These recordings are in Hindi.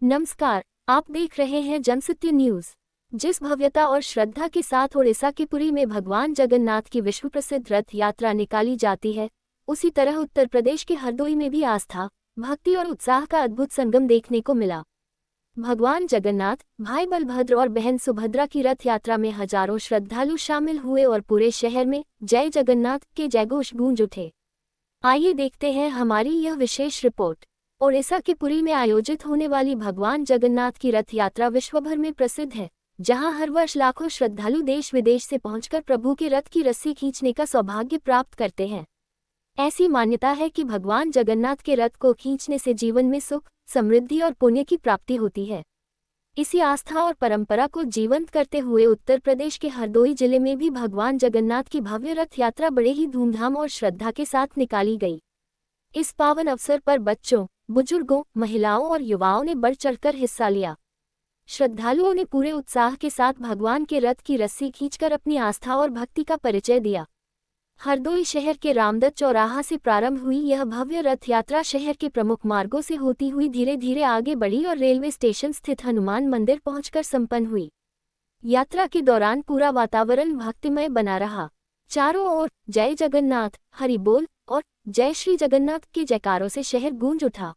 नमस्कार, आप देख रहे हैं जनसत्य न्यूज। जिस भव्यता और श्रद्धा के साथ ओडिशा के पुरी में भगवान जगन्नाथ की विश्व प्रसिद्ध रथ यात्रा निकाली जाती है, उसी तरह उत्तर प्रदेश के हरदोई में भी आस्था, भक्ति और उत्साह का अद्भुत संगम देखने को मिला। भगवान जगन्नाथ, भाई बलभद्र और बहन सुभद्रा की रथ यात्रा में हजारों श्रद्धालु शामिल हुए और पूरे शहर में जय जगन्नाथ के जयघोष गूंज उठे। आइए देखते हैं हमारी यह विशेष रिपोर्ट। ओडिशा के पुरी में आयोजित होने वाली भगवान जगन्नाथ की रथ यात्रा विश्वभर में प्रसिद्ध है, जहां हर वर्ष लाखों श्रद्धालु देश विदेश से पहुंचकर प्रभु के रथ की रस्सी खींचने का सौभाग्य प्राप्त करते हैं। ऐसी मान्यता है कि भगवान जगन्नाथ के रथ को खींचने से जीवन में सुख, समृद्धि और पुण्य की प्राप्ति होती है। इसी आस्था और परंपरा को जीवंत करते हुए उत्तर प्रदेश के हरदोई जिले में भी भगवान जगन्नाथ की भव्य रथ यात्रा बड़े ही धूमधाम और श्रद्धा के साथ निकाली गई। इस पावन अवसर पर बच्चों, बुजुर्गों, महिलाओं और युवाओं ने बढ़ चढ़कर हिस्सा लिया। श्रद्धालुओं ने पूरे उत्साह के साथ भगवान के रथ की रस्सी खींचकर अपनी आस्था और भक्ति का परिचय दिया। हरदोई शहर के रामदत्त चौराहा से प्रारंभ हुई यह भव्य रथ यात्रा शहर के प्रमुख मार्गों से होती हुई धीरे धीरे आगे बढ़ी और रेलवे स्टेशन स्थित हनुमान मंदिर पहुंचकर संपन्न हुई। यात्रा के दौरान पूरा वातावरण भक्तिमय बना रहा। चारों ओर जय जगन्नाथ, हरि बोल और जय श्री जगन्नाथ के जयकारों से शहर गूंज उठा।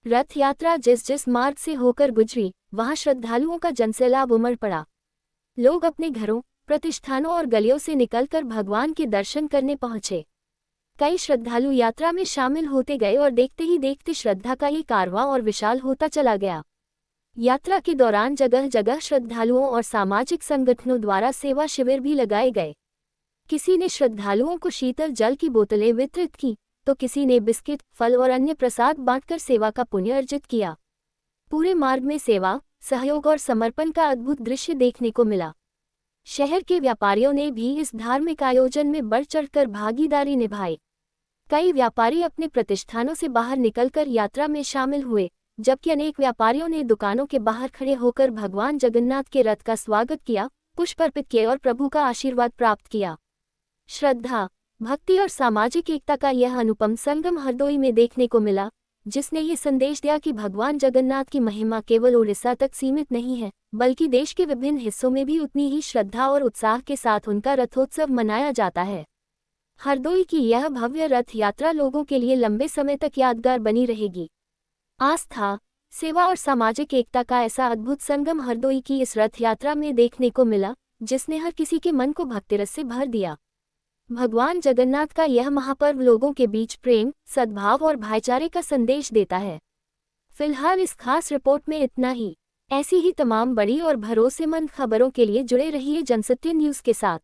रथ यात्रा जिस मार्ग से होकर गुजरी, वहां श्रद्धालुओं का जनसैलाब उमड़ पड़ा। लोग अपने घरों, प्रतिष्ठानों और गलियों से निकलकर भगवान के दर्शन करने पहुंचे। कई श्रद्धालु यात्रा में शामिल होते गए और देखते ही देखते श्रद्धा का ये कारवां और विशाल होता चला गया। यात्रा के दौरान जगह जगह श्रद्धालुओं और सामाजिक संगठनों द्वारा सेवा शिविर भी लगाए गए। किसी ने श्रद्धालुओं को शीतल जल की बोतलें वितरित की, तो किसी ने बिस्किट, फल और अन्य प्रसाद बांटकर सेवा का पुण्य अर्जित किया। पूरे मार्ग में सेवा, सहयोग और समर्पण का अद्भुत दृश्य देखने को मिला। शहर के व्यापारियों ने भी इस धार्मिक आयोजन में बढ़ चढ़कर भागीदारी निभाई। कई व्यापारी अपने प्रतिष्ठानों से बाहर निकलकर यात्रा में शामिल हुए, जबकि अनेक व्यापारियों ने दुकानों के बाहर खड़े होकर भगवान जगन्नाथ के रथ का स्वागत किया, पुष्प अर्पित किए और प्रभु का आशीर्वाद प्राप्त किया। श्रद्धा, भक्ति और सामाजिक एकता का यह अनुपम संगम हरदोई में देखने को मिला, जिसने ये संदेश दिया कि भगवान जगन्नाथ की महिमा केवल ओडिशा तक सीमित नहीं है, बल्कि देश के विभिन्न हिस्सों में भी उतनी ही श्रद्धा और उत्साह के साथ उनका रथोत्सव मनाया जाता है। हरदोई की यह भव्य रथ यात्रा लोगों के लिए लंबे समय तक यादगार बनी रहेगी। आस्था, सेवा और सामाजिक एकता का ऐसा अद्भुत संगम हरदोई की इस रथ यात्रा में देखने को मिला, जिसने हर किसी के मन को भक्तिरस से भर दिया। भगवान जगन्नाथ का यह महापर्व लोगों के बीच प्रेम, सद्भाव और भाईचारे का संदेश देता है। फिलहाल इस खास रिपोर्ट में इतना ही। ऐसी ही तमाम बड़ी और भरोसेमंद खबरों के लिए जुड़े रहिए जनसत्य न्यूज के साथ।